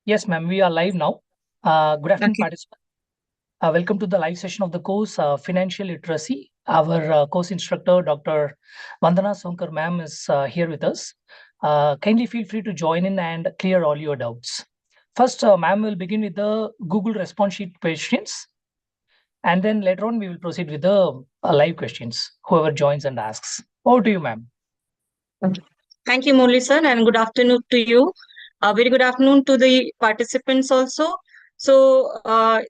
Yes, ma'am, we are live now. Good afternoon, Okay. participants. Welcome to the live session of the course Financial Literacy. Our course instructor, Dr. Vandana Sonker, ma'am, is here with us. Kindly feel free to join in and clear all your doubts. First, ma'am will begin with the Google response sheet questions, and then later on we will proceed with the live questions, whoever joins and asks. Over to you, ma'am. Okay. Thank you, Murli sir, and good afternoon to you. Very good afternoon to the participants also.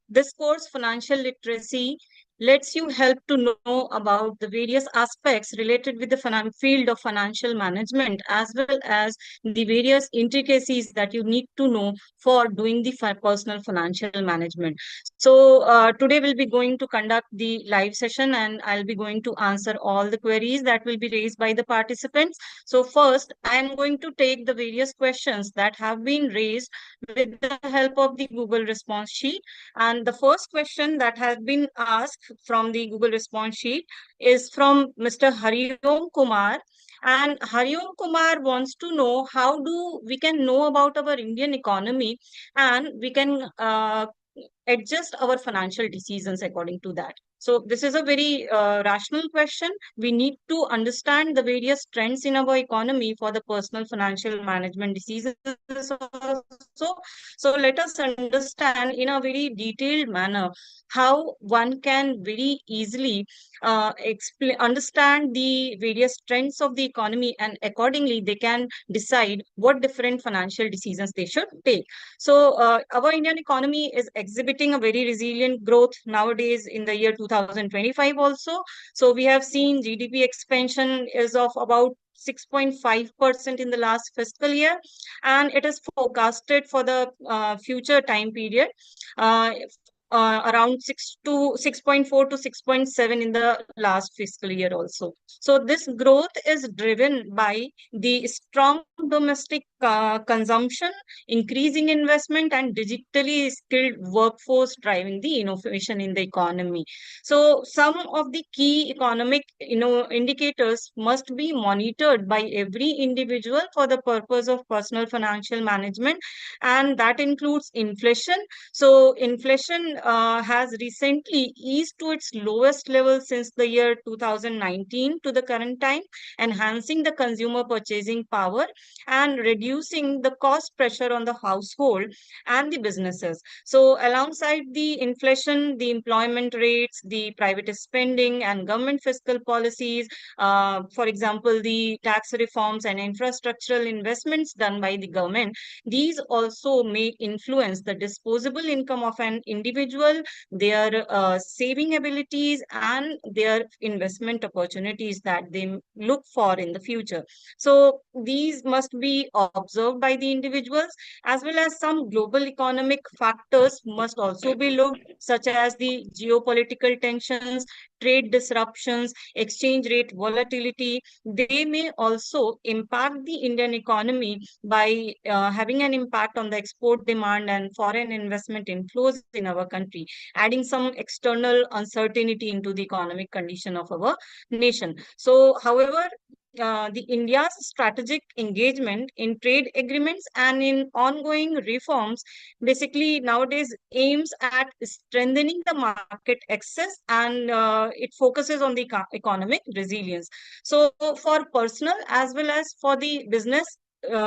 This course, Financial Literacy, lets you help to know about the various aspects related with the field of financial management, as well as the various intricacies that you need to know for doing the personal financial management. Today we'll be going to conduct the live session, and I'll be going to answer all the queries that will be raised by the participants. So first, I am going to take the various questions that have been raised with the help of the Google response sheet. And the first question that has been asked from the Google response sheet is from Mr. Hariom Kumar. And Hariom Kumar wants to know how do we can know about our Indian economy, and we can adjust our financial decisions according to that. So this is a very rational question. We need to understand the various trends in our economy for the personal financial management decisions also. So let us understand in a very detailed manner how one can very easily understand the various trends of the economy, and accordingly they can decide what different financial decisions they should take. Our Indian economy is exhibiting a very resilient growth nowadays in the year 2025 also. So we have seen GDP expansion is of about 6.5% in the last fiscal year, and it is forecasted for the future time period. Uh, Around 6.4 to 6.7 in the last fiscal year also. So this growth is driven by the strong domestic consumption, increasing investment, and digitally skilled workforce driving the innovation in the economy. So some of the key economic indicators must be monitored by every individual for the purpose of personal financial management, and that includes inflation. So inflation has recently eased to its lowest level since the year 2019 to the current time, enhancing the consumer purchasing power and reducing the cost pressure on the household and the businesses. So alongside the inflation, the employment rates, the private spending, and government fiscal policies, for example, the tax reforms and infrastructural investments done by the government, these also may influence the disposable income of an individual, their saving abilities, and their investment opportunities that they look for in the future. So these must be observed by the individuals, as well as some global economic factors must also be looked, such as the geopolitical tensions, trade disruptions, exchange rate volatility. They may also impact the Indian economy by having an impact on the export demand and foreign investment inflows in our country, adding some external uncertainty into the economic condition of our nation. So, however, the India's strategic engagement in trade agreements and in ongoing reforms basically nowadays aims at strengthening the market access, and it focuses on the economic resilience. So for personal as well as for the business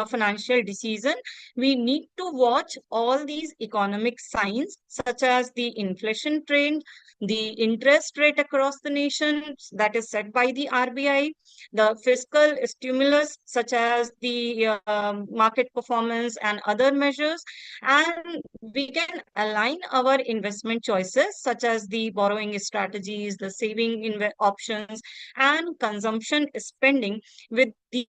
financial decision, we need to watch all these economic signs such as the inflation trend, the interest rate across the nation that is set by the RBI, the fiscal stimulus such as the market performance and other measures, and we can align our investment choices such as the borrowing strategies, the saving options, and consumption spending with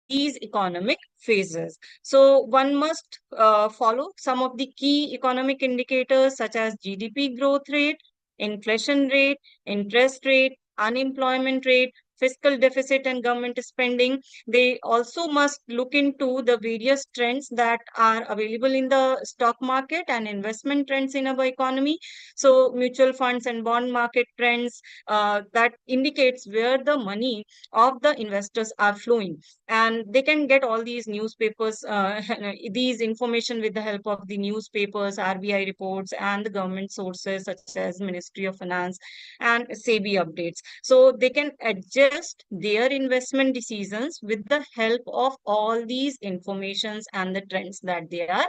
these economic phases. So one must follow some of the key economic indicators such as GDP growth rate, inflation rate, interest rate, unemployment rate, fiscal deficit and government spending. They also must look into the various trends that are available in the stock market and investment trends in our economy. So mutual funds and bond market trends, that indicates where the money of the investors are flowing, and they can get all these newspapers, these information with the help of the newspapers, RBI reports, and the government sources such as Ministry of Finance and SEBI updates. So they can adjust their investment decisions with the help of all these informations and the trends that they are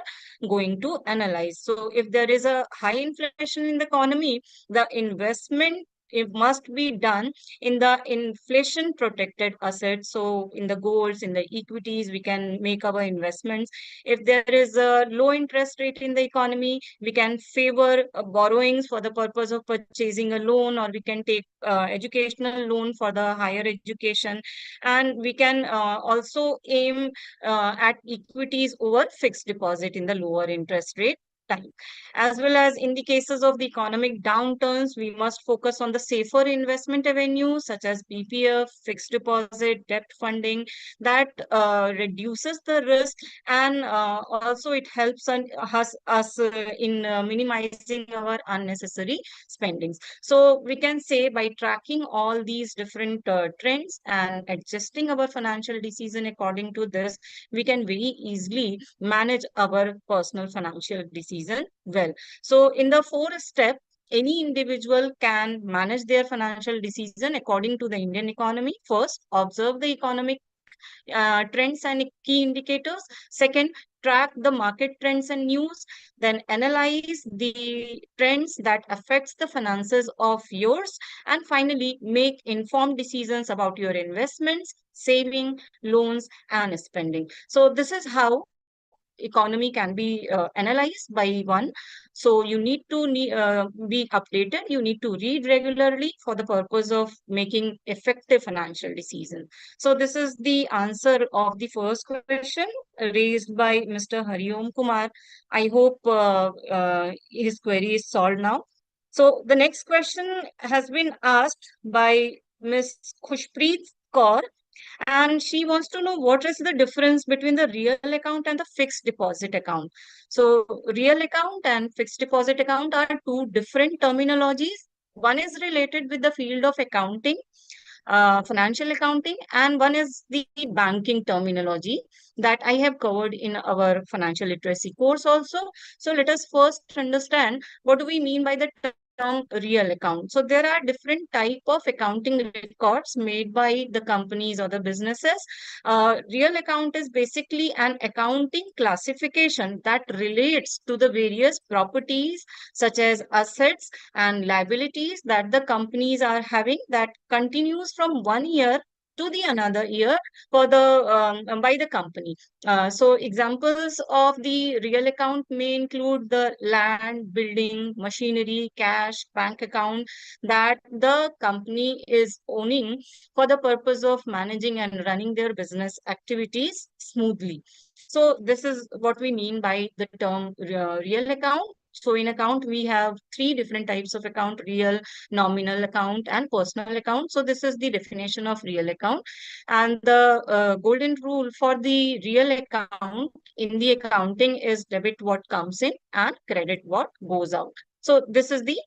going to analyze. So if there is a high inflation in the economy, the investment, it must be done in the inflation protected assets. So in the golds, in the equities, we can make our investments. If there is a low interest rate in the economy, we can favor borrowings for the purpose of purchasing a loan, or we can take educational loan for the higher education. And we can also aim at equities over fixed deposit in the lower interest rate time. As well as in the cases of the economic downturns, we must focus on the safer investment avenues such as BPF, fixed deposit, debt funding, that reduces the risk, and also it helps us in minimizing our unnecessary spendings. So we can say by tracking all these different trends and adjusting our financial decision according to this, we can very easily manage our personal financial decision well. So in the fourth step, any individual can manage their financial decision according to the Indian economy. First, observe the economic trends and key indicators. Second, track the market trends and news. Then analyze the trends that affects the finances of yours. And finally, make informed decisions about your investments, saving, loans, and spending. So this is how economy can be analyzed by one. So you need to be updated. You need to read regularly for the purpose of making effective financial decisions. So this is the answer of the first question raised by Mr. Hariom Kumar. I hope his query is solved now. So the next question has been asked by Ms. Khushpreet Kaur, and she wants to know what is the difference between the real account and the fixed deposit account. So real account and fixed deposit account are two different terminologies. One is related with the field of accounting, financial accounting, and one is the banking terminology that I have covered in our financial literacy course also. So let us first understand what do we mean by the term real account. So there are different type of accounting records made by the companies or the businesses. Real account is basically an accounting classification that relates to the various properties such as assets and liabilities that the companies are having, that continues from one year to the another year for the by the company. So examples of the real account may include the land, building, machinery, cash, bank account that the company is owning for the purpose of managing and running their business activities smoothly. So this is what we mean by the term real account. So in account, we have three different types of account: real, nominal account, and personal account. So this is the definition of real account. And the golden rule for the real account in the accounting is debit what comes in and credit what goes out. So this is the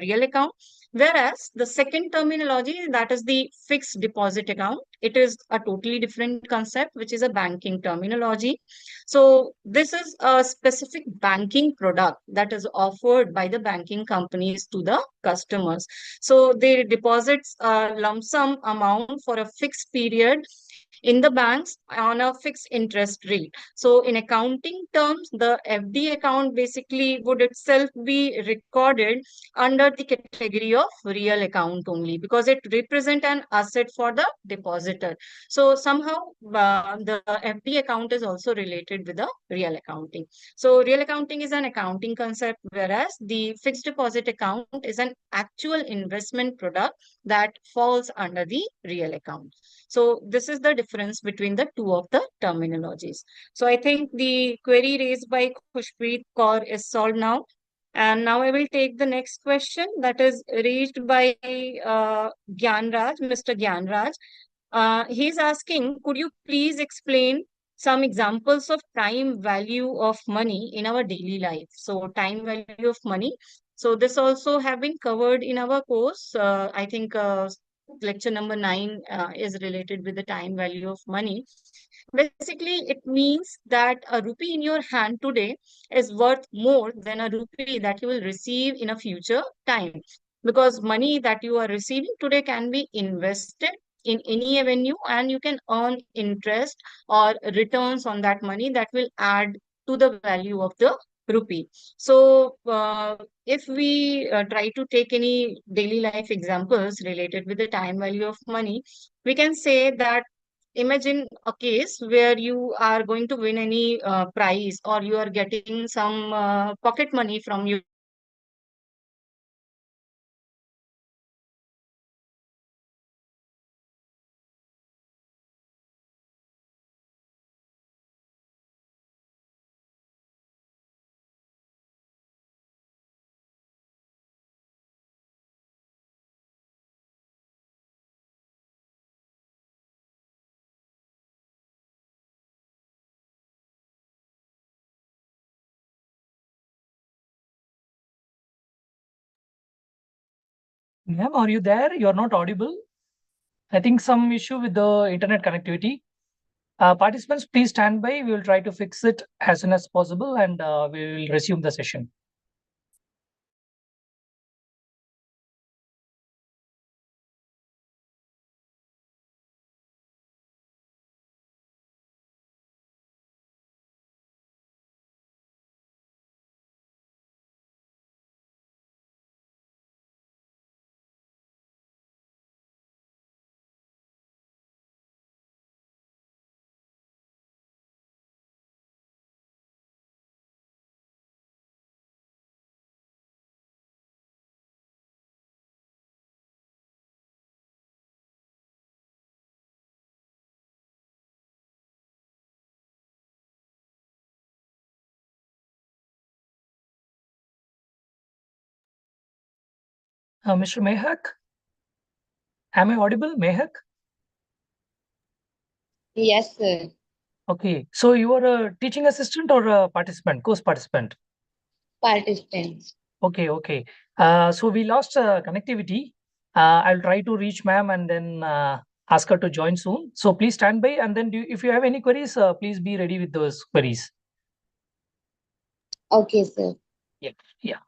real account. Whereas the second terminology, that is the fixed deposit account, it is a totally different concept, which is a banking terminology. So this is a specific banking product that is offered by the banking companies to the customers. So they deposits a lump sum amount for a fixed period in the banks on a fixed interest rate. So in accounting terms, the FD account basically would itself be recorded under the category of real account only, because it represent an asset for the depositor. So somehow the FD account is also related with the real accounting. So real accounting is an accounting concept, whereas the fixed deposit account is an actual investment product that falls under the real account. So this is the difference between the two of the terminologies. So I think the query raised by Khushpreet Kaur is solved now. And now I will take the next question that is raised by Gyanraj, Mr. Gyanraj. He's asking, could you please explain some examples of time value of money in our daily life? So, time value of money. So, this also have been covered in our course. I think lecture number 9 is related with the time value of money. Basically, it means that a rupee in your hand today is worth more than a rupee that you will receive in a future time, because money that you are receiving today can be invested in any avenue and you can earn interest or returns on that money that will add to the value of the rupee. So if we try to take any daily life examples related with the time value of money, we can say that imagine a case where you are going to win any prize, or you are getting some pocket money from your parents, and you are investing that money in a Ma'am, are you there? You're not audible. I think some issue with the internet connectivity. Participants, please stand by. We will try to fix it as soon as possible, and we will resume the session. Mr. Mehak, am I audible? Mehak? Yes, sir. Okay. So you are a teaching assistant or a participant, course participant? Participants. Okay, okay. So we lost connectivity. I'll try to reach ma'am and then ask her to join soon. So please stand by, and then if you have any queries, please be ready with those queries. Okay, sir. Yeah, yeah.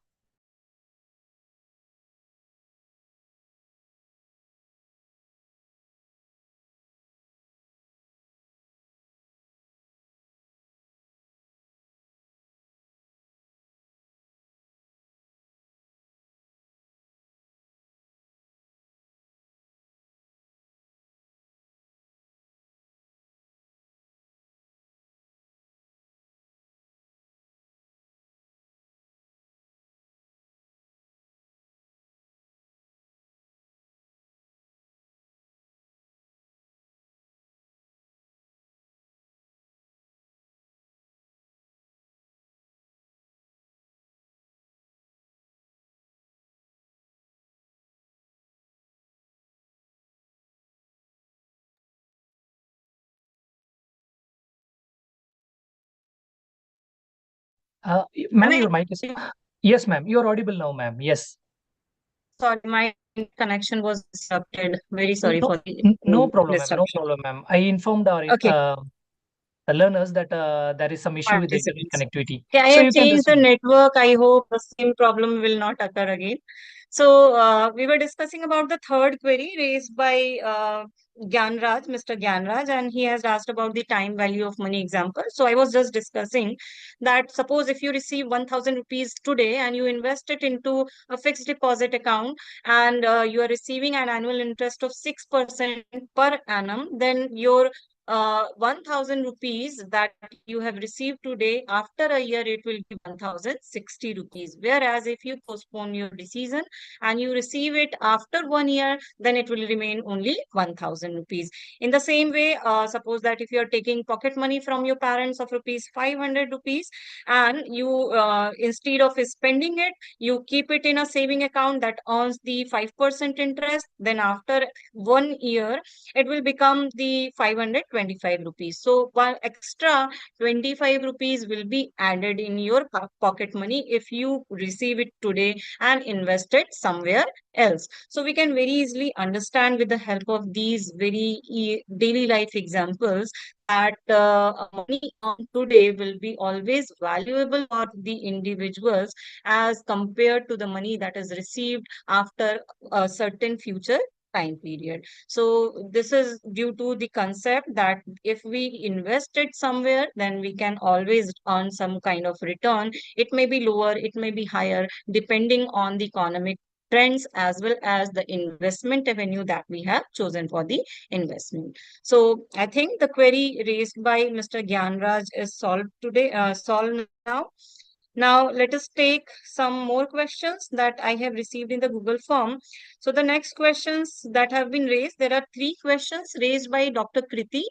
am Ma'am, I your mic is. Yes, ma'am. You're audible now, ma'am. Yes. sorry, my connection was disrupted. Very sorry No, for the no problem, ma'am. No disruption. problem, ma'am. I informed our Okay, learners that there is some issue with the internet participants. connectivity. Yeah, I So have you can changed the resume. network. I hope the same problem will not occur again. So, we were discussing about the third query raised by Gyanraj, Mr. Gyanraj, and he has asked about the time value of money example. So, I was just discussing that suppose if you receive 1000 rupees today and you invest it into a fixed deposit account, and you are receiving an annual interest of 6% per annum, then your 1,000 rupees that you have received today, after a year it will be 1,060 rupees. Whereas if you postpone your decision and you receive it after 1 year, then it will remain only 1,000 rupees. In the same way, suppose that if you are taking pocket money from your parents of rupees 500 rupees, and you instead of spending it, you keep it in a saving account that earns the 5% interest, then after 1 year it will become the 525 rupees. So one extra 25 rupees will be added in your pocket money if you receive it today and invest it somewhere else. So we can very easily understand with the help of these very daily life examples that money earned today will be always valuable for the individuals as compared to the money that is received after a certain future time period. So this is due to the concept that if we invest it somewhere, then we can always earn some kind of return. It may be lower, it may be higher, depending on the economic trends as well as the investment avenue that we have chosen for the investment. So I think the query raised by Mr. Gyanraj is solved today, solved now. Now, let us take some more questions that I have received in the Google form. So, the next questions that have been raised, there are three questions raised by Dr. Kriti.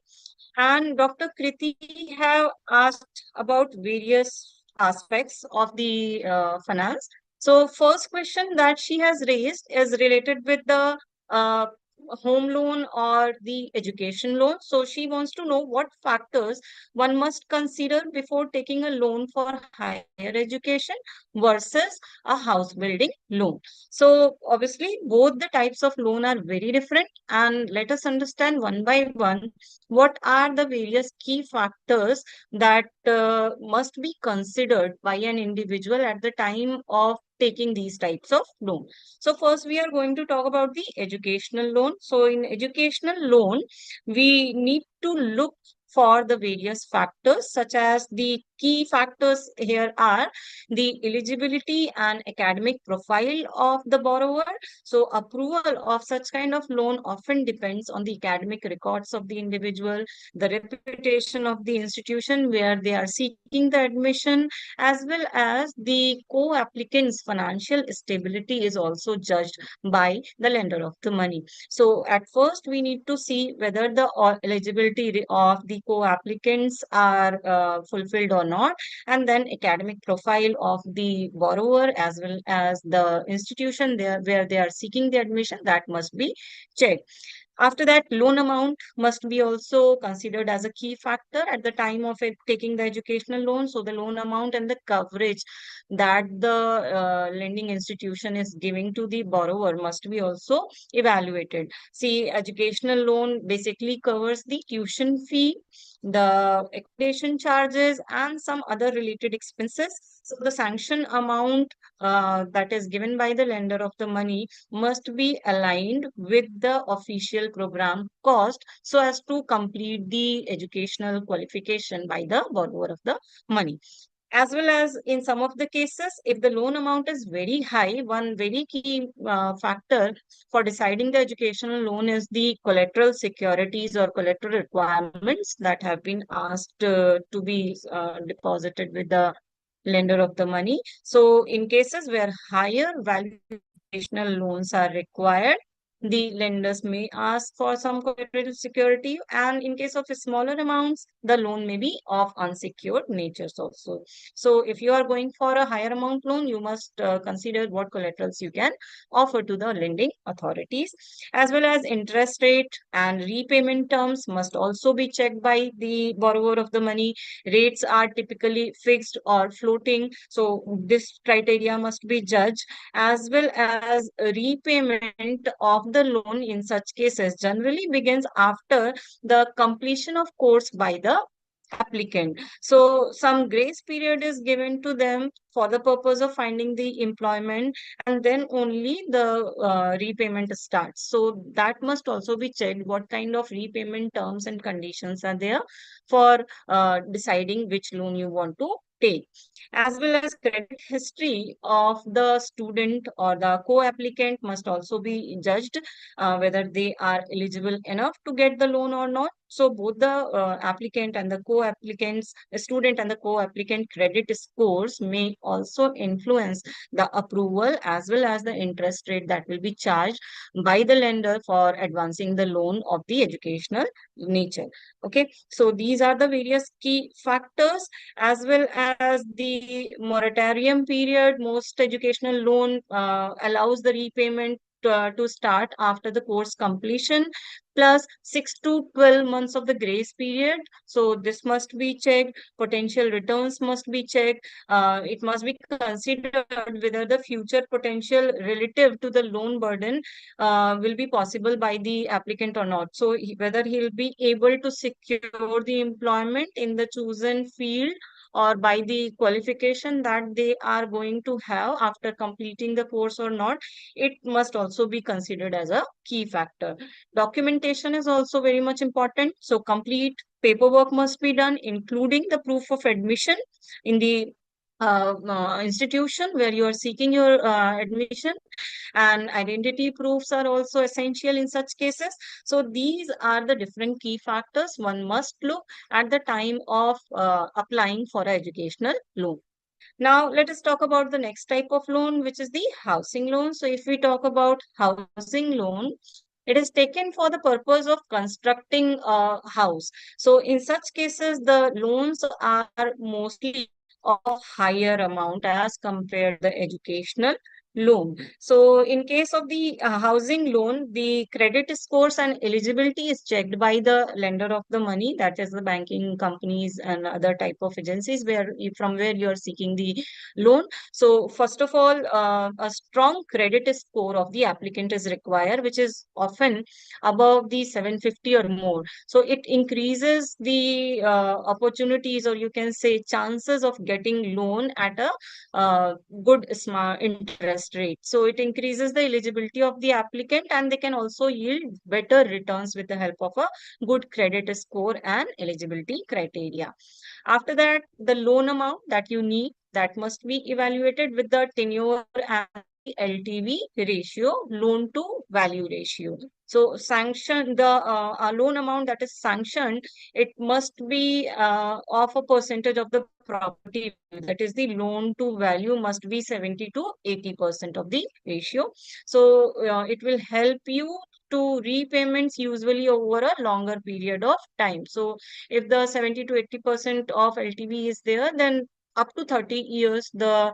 And Dr. Kriti have asked about various aspects of the finance. So, first question that she has raised is related with the uh, home loan or the education loan. So, she wants to know what factors one must consider before taking a loan for higher education versus a house building loan. So obviously both the types of loan are very different, and let us understand one by one what are the various key factors that must be considered by an individual at the time of taking these types of loan. So first we are going to talk about the educational loan. So in educational loan, we need to look for the various factors, such as the key factors here are the eligibility and academic profile of the borrower. So approval of such kind of loan often depends on the academic records of the individual, the reputation of the institution where they are seeking the admission, as well as the co-applicant's financial stability is also judged by the lender of the money. So at first we need to see whether the eligibility of the co-applicants are fulfilled or not, and then academic profile of the borrower as well as the institution there where they are seeking the admission, that must be checked. After that, loan amount must be also considered as a key factor at the time of taking the educational loan. So the loan amount and the coverage that the lending institution is giving to the borrower must be also evaluated. See, educational loan basically covers the tuition fee, the accommodation charges, and some other related expenses. So the sanction amount that is given by the lender of the money must be aligned with the official program cost so as to complete the educational qualification by the borrower of the money. As well as in some of the cases, if the loan amount is very high, one very key factor for deciding the educational loan is the collateral securities or collateral requirements that have been asked to be deposited with the lender of the money. So in cases where higher value educational loans are required, the lenders may ask for some collateral security, and in case of smaller amounts, the loan may be of unsecured natures also. So if you are going for a higher amount loan, you must consider what collaterals you can offer to the lending authorities, as well as interest rate and repayment terms must also be checked by the borrower of the money. Rates are typically fixed or floating, so this criteria must be judged, as well as repayment of the loan in such cases generally begins after the completion of course by the applicant. So some grace period is given to them for the purpose of finding the employment, and then only the repayment starts. So that must also be checked, what kind of repayment terms and conditions are there for deciding which loan you want to take, as well as credit history of the student or the co-applicant must also be judged, whether they are eligible enough to get the loan or not. So both the applicant and the co-applicants, the student and the co-applicant credit scores may also influence the approval as well as the interest rate that will be charged by the lender for advancing the loan of the educational nature. Okay, so these are the various key factors, as well as the moratorium period. Most educational loan allows the repayment to start after the course completion, plus 6 to 12 months of the grace period. So this must be checked. Potential returns must be checked. It must be considered whether the future potential relative to the loan burden will be possible by the applicant or not. So whether he'll be able to secure the employment in the chosen field or by the qualification that they are going to have after completing the course or not, it must also be considered as a key factor. Documentation is also very much important. So complete paperwork must be done, including the proof of admission in the institution where you are seeking your admission, and identity proofs are also essential in such cases. So these are the different key factors one must look at the time of applying for an educational loan. Now, let us talk about the next type of loan, which is the housing loan. So, if we talk about housing loan, it is taken for the purpose of constructing a house. So, in such cases, the loans are mostly of higher amount as compared to the educational loan. So, in case of the housing loan, the credit scores and eligibility is checked by the lender of the money, that is the banking companies and other type of agencies from where you are seeking the loan. So, first of all, a strong credit score of the applicant is required, which is often above the 750 or more. So, it increases the opportunities, or you can say chances of getting loan at a good smart interest rate. So it increases the eligibility of the applicant, and they can also yield better returns with the help of a good credit score and eligibility criteria. After that, the loan amount that you need, that must be evaluated with the tenure and the LTV ratio, loan to value ratio. So sanction the loan amount that is sanctioned, it must be of a percentage of the property value. That is, the loan to value must be 70 to 80% of the ratio. So it will help you to repayments usually over a longer period of time. So if the 70 to 80% of LTV is there, then up to 30 years, the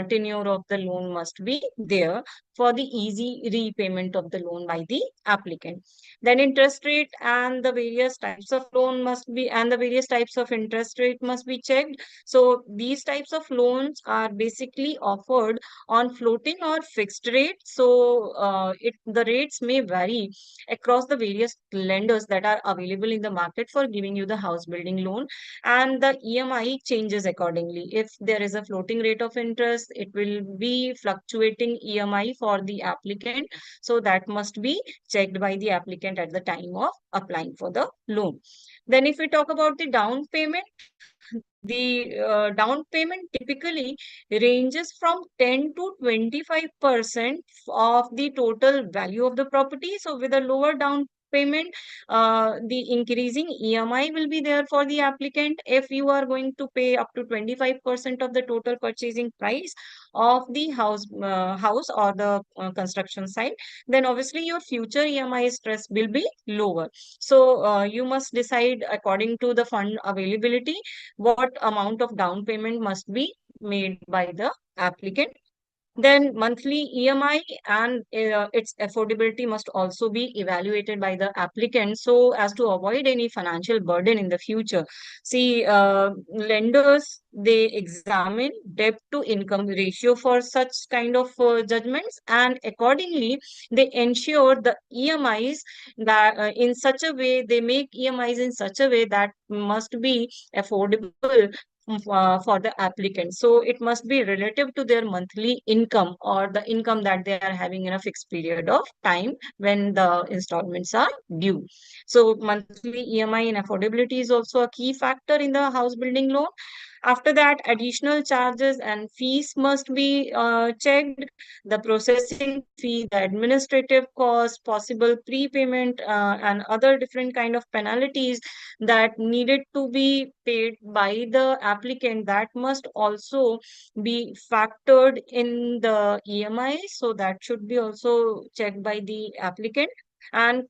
tenure of the loan must be there for the easy repayment of the loan by the applicant. Then interest rate and the various types of loan must be, and the various types of interest rate must be checked. So these types of loans are basically offered on floating or fixed rate. So the rates may vary across the various lenders that are available in the market for giving you the house building loan, and the EMI changes accordingly. If there is a floating rate of interest, it will be fluctuating EMI for the applicant. So that must be checked by the applicant at the time of applying for the loan. Then if we talk about the down payment, the down payment typically ranges from 10 to 25% of the total value of the property. So with a lower down payment, the increasing EMI will be there for the applicant. If you are going to pay up to 25% of the total purchasing price of the house or the construction site, then obviously your future EMI stress will be lower. So you must decide according to the fund availability what amount of down payment must be made by the applicant. Then monthly EMI and its affordability must also be evaluated by the applicant so as to avoid any financial burden in the future. See, lenders, they examine debt to income ratio for such kind of judgments, and accordingly they ensure the EMIs that in such a way, they make EMIs in such a way that must be affordable for the applicant. So it must be relative to their monthly income or the income that they are having in a fixed period of time when the installments are due. So monthly EMI and affordability is also a key factor in the house building loan. After that, additional charges and fees must be checked. The processing fee, the administrative cost, possible prepayment, and other different kind of penalties that needed to be paid by the applicant, that must also be factored in the EMI. So that should be also checked by the applicant. And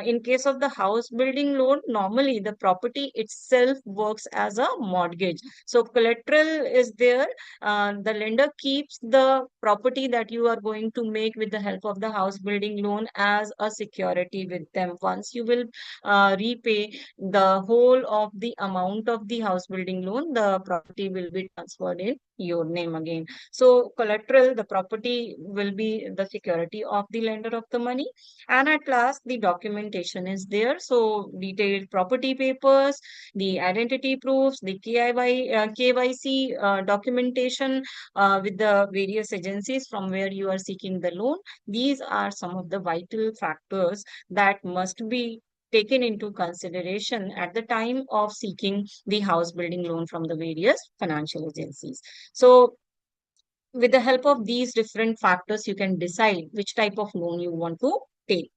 in case of the house building loan, normally the property itself works as a mortgage. So collateral is there. The lender keeps the property that you are going to make with the help of the house building loan as a security with them. Once you will repay the whole of the amount of the house building loan, the property will be transferred in your name again. So collateral, the property will be the security of the lender of the money. And at last, the documentation is there. So detailed property papers, the identity proofs, the KYC documentation with the various agencies from where you are seeking the loan. These are some of the vital factors that must be taken into consideration at the time of seeking the house building loan from the various financial agencies. So with the help of these different factors, you can decide which type of loan you want to take.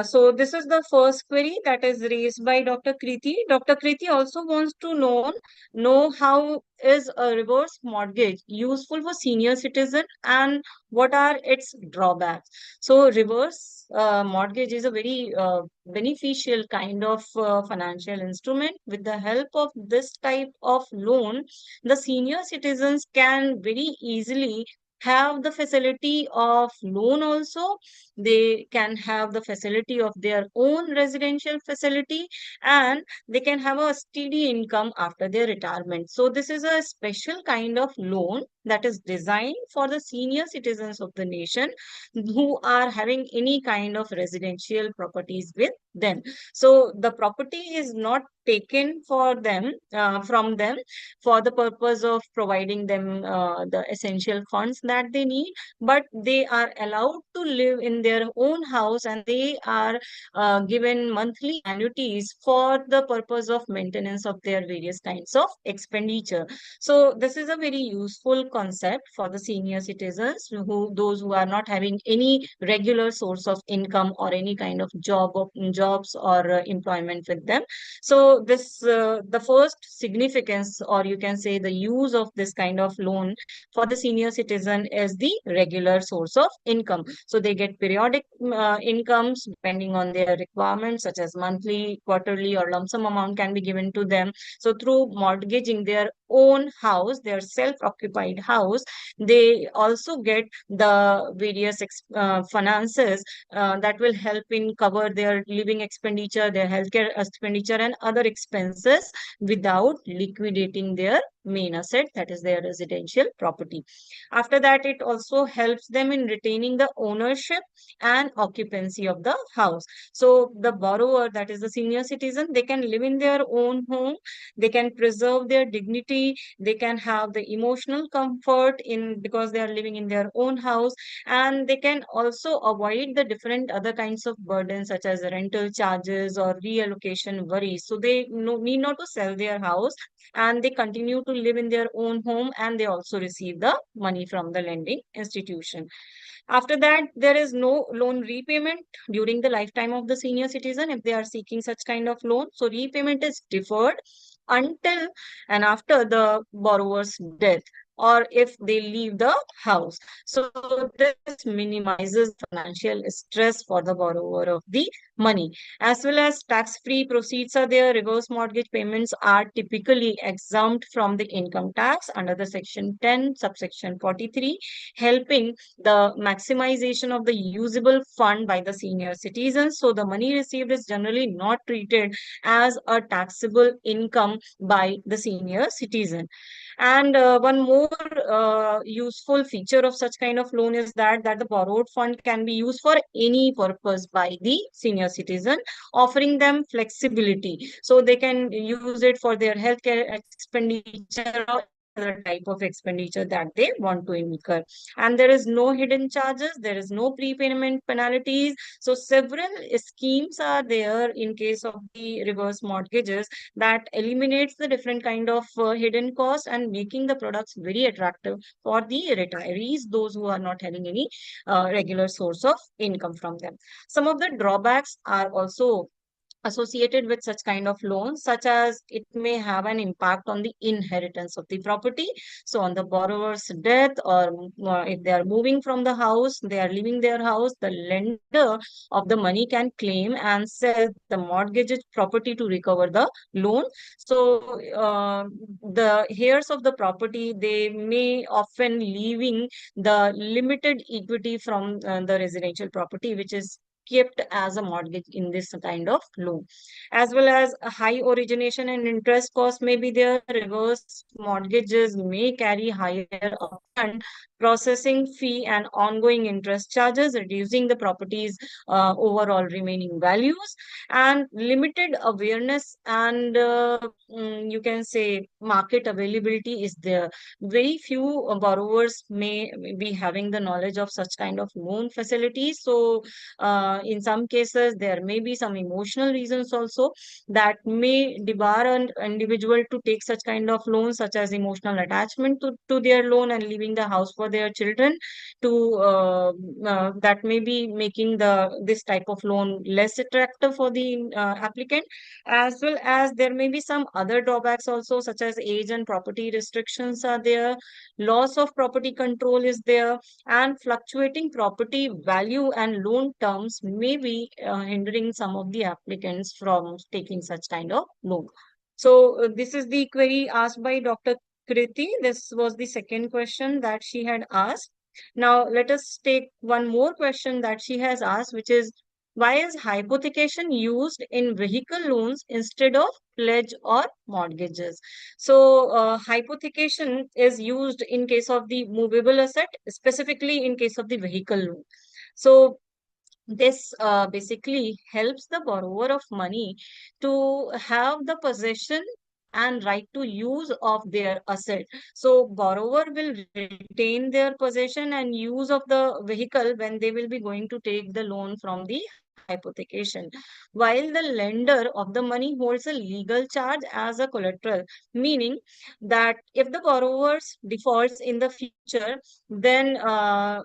So this is the first query that is raised by Dr. Kriti. Dr. Kriti also wants to know how is a reverse mortgage useful for senior citizen and what are its drawbacks. So reverse mortgage is a very beneficial kind of financial instrument. With the help of this type of loan, the senior citizens can very easily have the facility of loan also. They can have the facility of their own residential facility, and they can have a steady income after their retirement. So this is a special kind of loan that is designed for the senior citizens of the nation who are having any kind of residential properties with them. So the property is not taken for them from them for the purpose of providing them the essential funds that they need, but they are allowed to live in their own house, and they are given monthly annuities for the purpose of maintenance of their various kinds of expenditure. So this is a very useful concept for the senior citizens, those who are not having any regular source of income or any kind of jobs or employment with them. So this the first significance, or you can say the use of this kind of loan for the senior citizen, is the regular source of income. So they get periodic incomes depending on their requirements, such as monthly, quarterly, or lump sum amount can be given to them. So through mortgaging their own house, their self-occupied house, they also get the various finances that will help in cover their living expenditure, their healthcare expenditure, and other expenses without liquidating their main asset, that is their residential property. After that, it also helps them in retaining the ownership and occupancy of the house. So the borrower, that is the senior citizen, they can live in their own home, they can preserve their dignity, they can have the emotional comfort in because they are living in their own house, and they can also avoid the different other kinds of burdens such as rental charges or reallocation worries. So they need not to sell their house, and they continue to live in their own home, and they also receive the money from the lending institution. After that, there is no loan repayment during the lifetime of the senior citizen if they are seeking such kind of loan. So repayment is deferred until and after the borrower's death, or if they leave the house. So this minimizes financial stress for the borrower of the money. As well as tax-free proceeds are there. Reverse mortgage payments are typically exempt from the income tax under the section 10 subsection 43, helping the maximization of the usable fund by the senior citizens. So the money received is generally not treated as a taxable income by the senior citizen. And one more useful feature of such kind of loan is that the borrowed fund can be used for any purpose by the senior citizen, offering them flexibility. So they can use it for their healthcare expenditure or any other type of expenditure that they want to incur. And there is no hidden charges, there is no prepayment penalties. So several schemes are there in case of the reverse mortgages that eliminates the different kind of hidden costs and making the products very attractive for the retirees, those who are not having any regular source of income from them. Some of the drawbacks are also associated with such kind of loans, such as it may have an impact on the inheritance of the property. So on the borrower's death, or if they are moving from the house, they are leaving their house, the lender of the money can claim and sell the mortgage property to recover the loan. So the heirs of the property, they may often leaving the limited equity from the residential property, which is kept as a mortgage in this kind of loan. As well as a high origination and interest cost may be there. Reverse mortgages may carry higher upfront processing fee and ongoing interest charges, reducing the property's overall remaining values. And limited awareness and you can say market availability is there. Very few borrowers may be having the knowledge of such kind of loan facilities. So in some cases, there may be some emotional reasons also that may debar an individual to take such kind of loans, such as emotional attachment to their loan and leaving the house for their children. To that may be making this type of loan less attractive for the applicant. As well as there may be some other drawbacks also, such as age and property restrictions are there, loss of property control is there, and fluctuating property value and loan terms may be hindering some of the applicants from taking such kind of loan. So this is the query asked by Dr. Kriti. This was the second question that she had asked. Now let us take one more question that she has asked, which is, why is hypothecation used in vehicle loans instead of pledge or mortgages? So, hypothecation is used in case of the movable asset, specifically in case of the vehicle loan. So, this basically helps the borrower of money to have the possession and right to use of their asset. So borrower will retain their possession and use of the vehicle when they will be going to take the loan from the hypothecation, while the lender of the money holds a legal charge as a collateral, meaning that if the borrowers defaults in the future, then the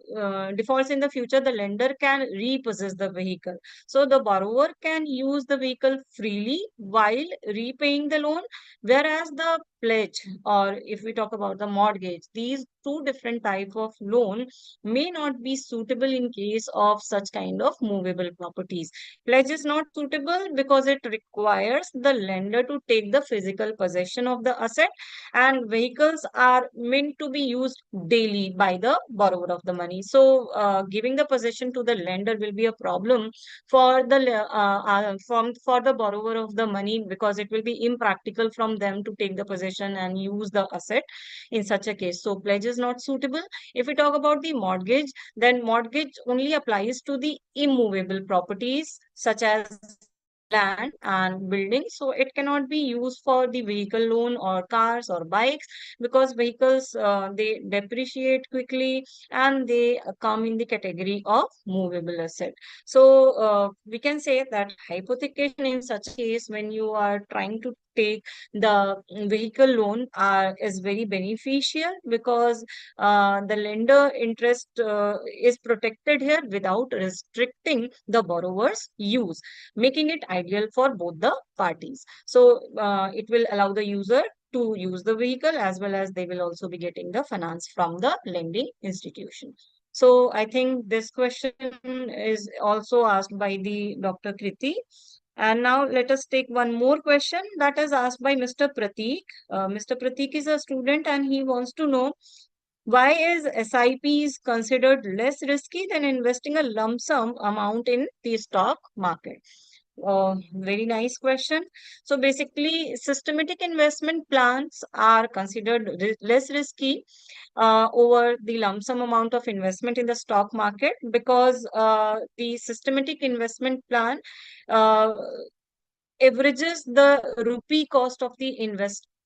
lender can repossess the vehicle. So the borrower can use the vehicle freely while repaying the loan, whereas the pledge, or if we talk about the mortgage, these two different type of loan may not be suitable in case of such kind of movable properties. Pledge is not suitable because it requires the lender to take the physical possession of the asset, and vehicles are meant to be used daily by the borrower of the money. So, giving the possession to the lender will be a problem for for the borrower of the money, because it will be impractical from them to take the possession and use the asset in such a case. So, pledge is not suitable. If we talk about the mortgage, then mortgage only applies to the immovable properties such as land and buildings. So it cannot be used for the vehicle loan or cars or bikes, because vehicles they depreciate quickly and they come in the category of movable asset. So we can say that hypothecation in such a case, when you are trying to take the vehicle loan, is very beneficial, because the lender interest is protected here without restricting the borrower's use, making it ideal for both the parties. So it will allow the user to use the vehicle, as well as they will also be getting the finance from the lending institution. So I think this question is also asked by the Dr. Kriti. And now let us take one more question that is asked by Mr. Pratik. Mr. Pratik is a student and he wants to know, why is SIPs considered less risky than investing a lump sum amount in the stock market? Very nice question. So basically, systematic investment plans are considered less risky over the lump sum amount of investment in the stock market, because the systematic investment plan uh, averages the rupee cost of the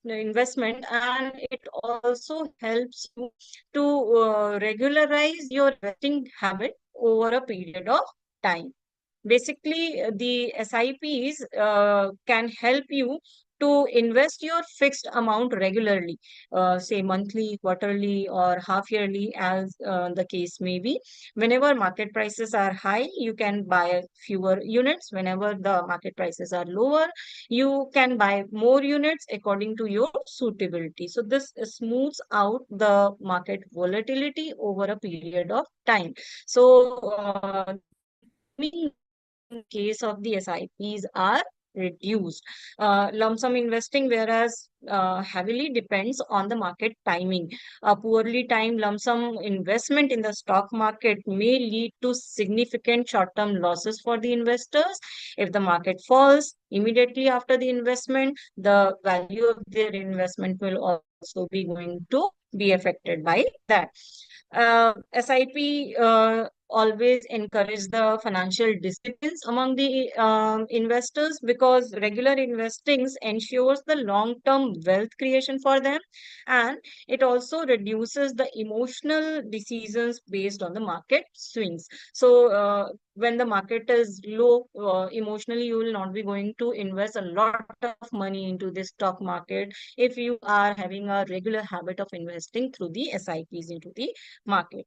investment, and it also helps you to regularize your investing habit over a period of time. Basically, the SIPs can help you to invest your fixed amount regularly, say monthly, quarterly, or half yearly, as the case may be. Whenever market prices are high, you can buy fewer units. Whenever the market prices are lower, you can buy more units according to your suitability. So this smooths out the market volatility over a period of time. So the timing in case of the SIPs are reduced. Lump sum investing, whereas heavily depends on the market timing. A poorly timed lump sum investment in the stock market may lead to significant short-term losses for the investors. If the market falls immediately after the investment, the value of their investment will also be going to be affected by that. SIP always encourage the financial disciplines among the investors, because regular investing ensures the long-term wealth creation for them, and it also reduces the emotional decisions based on the market swings. So when the market is low, emotionally you will not be going to invest a lot of money into the stock market if you are having a regular habit of investing through the SIPs into the market.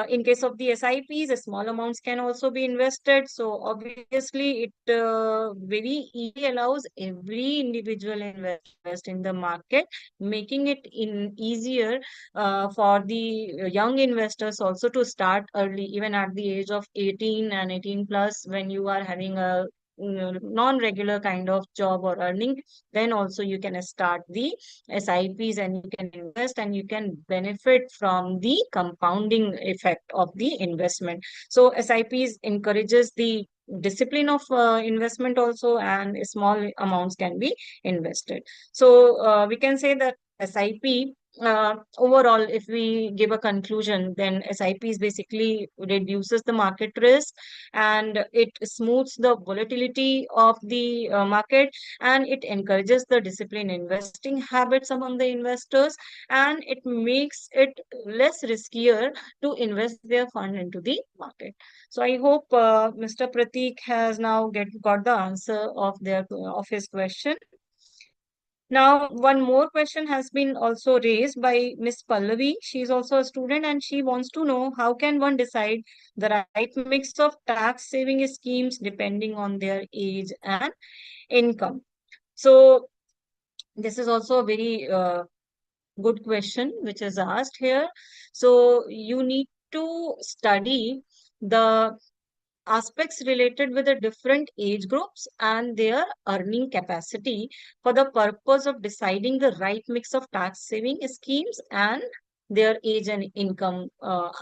In case of the SIPs, small amounts can also be invested. So obviously, it very easily allows every individual investor to invest in the market, making it easier for the young investors also to start early, even at the age of 18 and 18 plus, when you are having a non-regular kind of job or earning. Then also you can start the SIPs and you can invest and you can benefit from the compounding effect of the investment. So SIPs encourages the discipline of investment also, and small amounts can be invested. So we can say that SIP, overall, if we give a conclusion, then SIPs basically reduces the market risk, and it smooths the volatility of the market, and it encourages the disciplined investing habits among the investors, and it makes it less riskier to invest their fund into the market. So I hope Mr. Pratik has now got the answer of his question. Now, one more question has been also raised by Miss Pallavi. She is also a student and she wants to know, how can one decide the right mix of tax saving schemes depending on their age and income? So this is also a very good question which is asked here. So you need to study the aspects related with the different age groups and their earning capacity for the purpose of deciding the right mix of tax saving schemes and their age and income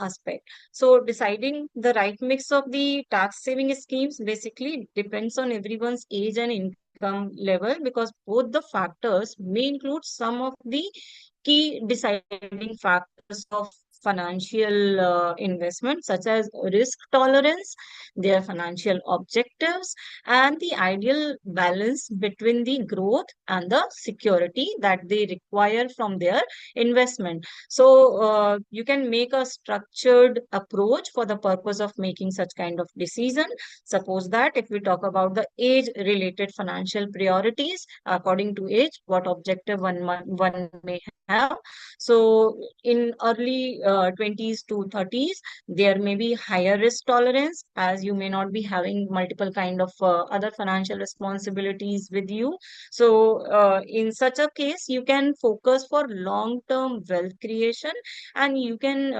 aspect. So deciding the right mix of the tax saving schemes basically depends on everyone's age and income level, because both the factors may include some of the key deciding factors of financial investment, such as risk tolerance, their financial objectives, and the ideal balance between the growth and the security that they require from their investment. So you can make a structured approach for the purpose of making such kind of decision. Suppose that if we talk about the age related financial priorities, according to age, what objective one may have. So in early 20s to 30s, there may be higher risk tolerance, as you may not be having multiple kind of other financial responsibilities with you. So in such a case, you can focus for long term wealth creation, and you can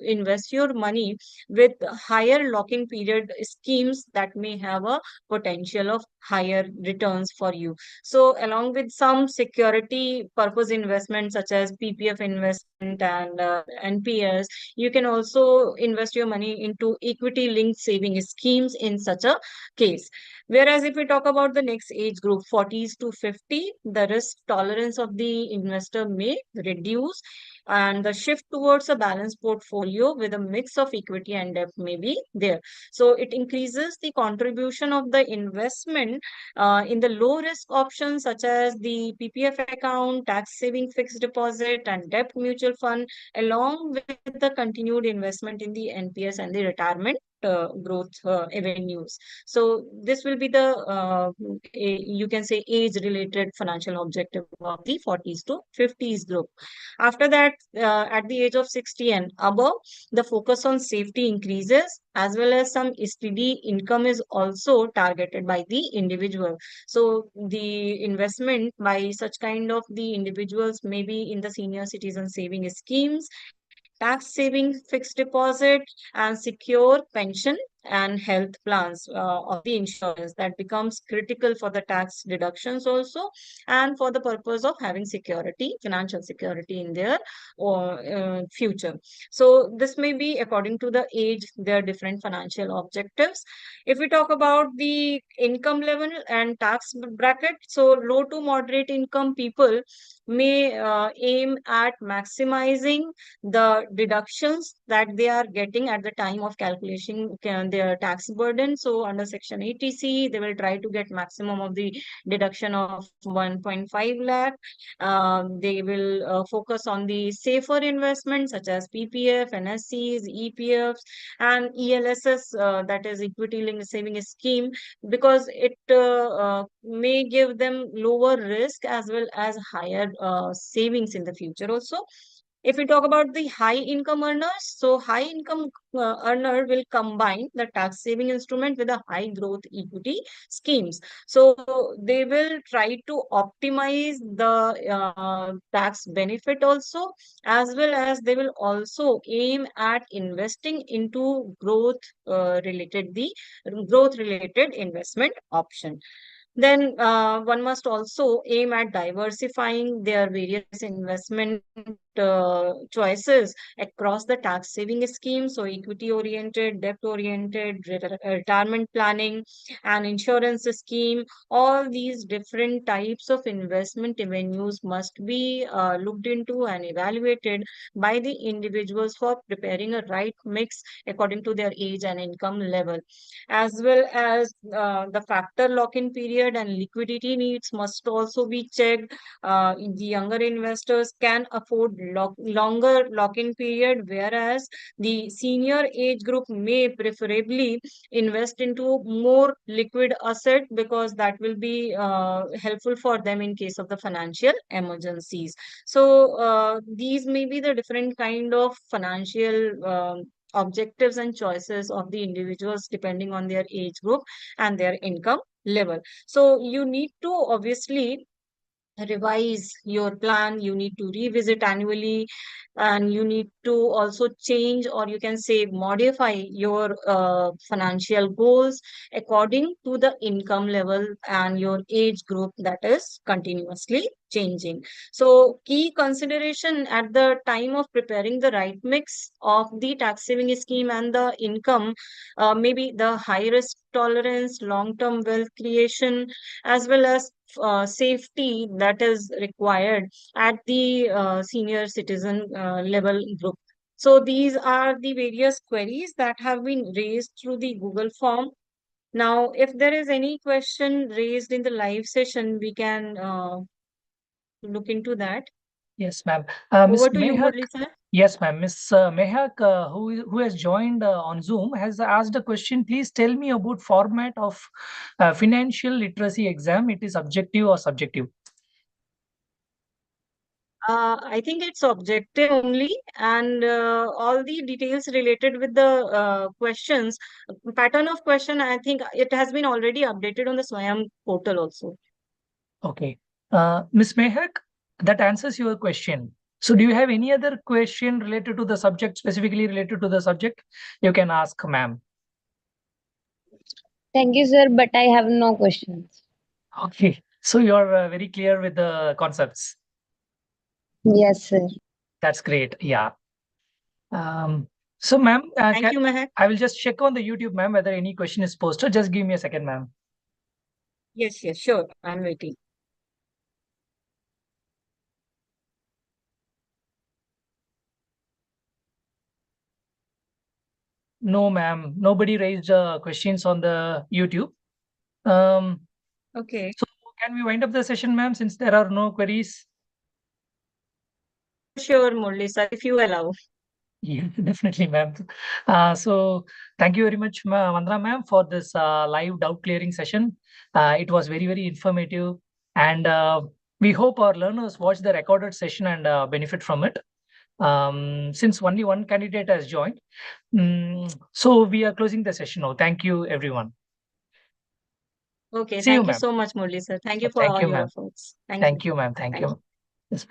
invest your money with higher locking period schemes that may have a potential of higher returns for you. So along with some security purpose investments such as PPF investment and NPS. You can also invest your money into equity linked saving schemes in such a case. Whereas if we talk about the next age group, 40s to 50, the risk tolerance of the investor may reduce, and the shift towards a balanced portfolio with a mix of equity and debt may be there. So it increases the contribution of the investment in the low risk options such as the PPF account, tax saving fixed deposit, and debt mutual fund, along with the continued investment in the NPS and the retirement growth avenues. So this will be the you can say age related financial objective of the 40s to 50s group. After that, at the age of 60 and above, the focus on safety increases, as well as some steady income is also targeted by the individual. So the investment by such kind of the individuals may be in the senior citizen saving schemes, tax saving fixed deposit, and secure pension and health plans of the insurance that becomes critical for the tax deductions also, and for the purpose of having security, financial security in their future. So this may be according to the age, their different financial objectives. If we talk about the income level and tax bracket, so low to moderate income people may aim at maximizing the deductions that they are getting at the time of calculation their tax burden. So under section 80C, they will try to get maximum of the deduction of 1.5 lakh. They will focus on the safer investments such as PPF, NSCs, EPFs, and ELSS, that is equity linked saving scheme, because it may give them lower risk as well as higher savings in the future also. If we talk about the high income earners, so high income earner will combine the tax saving instrument with a high growth equity schemes. So they will try to optimize the tax benefit also, as well as they will also aim at investing into growth related investment option. Then one must also aim at diversifying their various investment choices across the tax saving scheme. So equity oriented, debt oriented, retirement planning, and insurance scheme. All these different types of investment avenues must be looked into and evaluated by the individuals for preparing a right mix according to their age and income level, as well as the factor lock-in period and liquidity needs must also be checked. The younger investors can afford longer lock-in period, whereas the senior age group may preferably invest into more liquid asset, because that will be helpful for them in case of the financial emergencies. So these may be the different kind of financial objectives and choices of the individuals depending on their age group and their income level. So you need to obviously revise your plan, you need to revisit annually, and you need to also change, or you can say modify your financial goals according to the income level and your age group that is continuously changing. So key consideration at the time of preparing the right mix of the tax saving scheme and the income, maybe the high risk tolerance, long term wealth creation, as well as safety that is required at the senior citizen level group. So these are the various queries that have been raised through the Google form. Now, if there is any question raised in the live session, we can look into that. Yes, ma'am. Miss Over to you, Mehak. Murli sir. Yes, ma'am. Miss Mehak, who has joined on Zoom, has asked a question. Please tell me about format of financial literacy exam. It is objective or subjective? I think it's objective only, and all the details related with the questions, pattern of question, I think it has been already updated on the Swayam portal also. Okay. Miss Mehak, that answers your question. So do you have any other question related to the subject, specifically related to the subject? You can ask, ma'am. Thank you, sir, but I have no questions. Okay. So you're very clear with the concepts. Yes, sir. That's great. Yeah. So, ma'am, Thank you, Mehak. I will just check on the YouTube, ma'am, whether any question is posted. Just give me a second, ma'am. Yes, sure. I'm waiting. No, ma'am. Nobody raised questions on the YouTube. Okay. So can we wind up the session, ma'am, since there are no queries? Sure, Murli sir, if you allow. Yeah, definitely, ma'am. So thank you very much, Vandana ma'am, for this live doubt clearing session. It was very, very informative, and we hope our learners watch the recorded session and benefit from it. Since only one candidate has joined, so we are closing the session now. Thank you, everyone. Okay, See you, thank you ma'am. so much, Murli sir. Thank you for Thank all you, your ma'am. efforts. Thank you. Thank you, ma'am. Thank Thank you. Yes.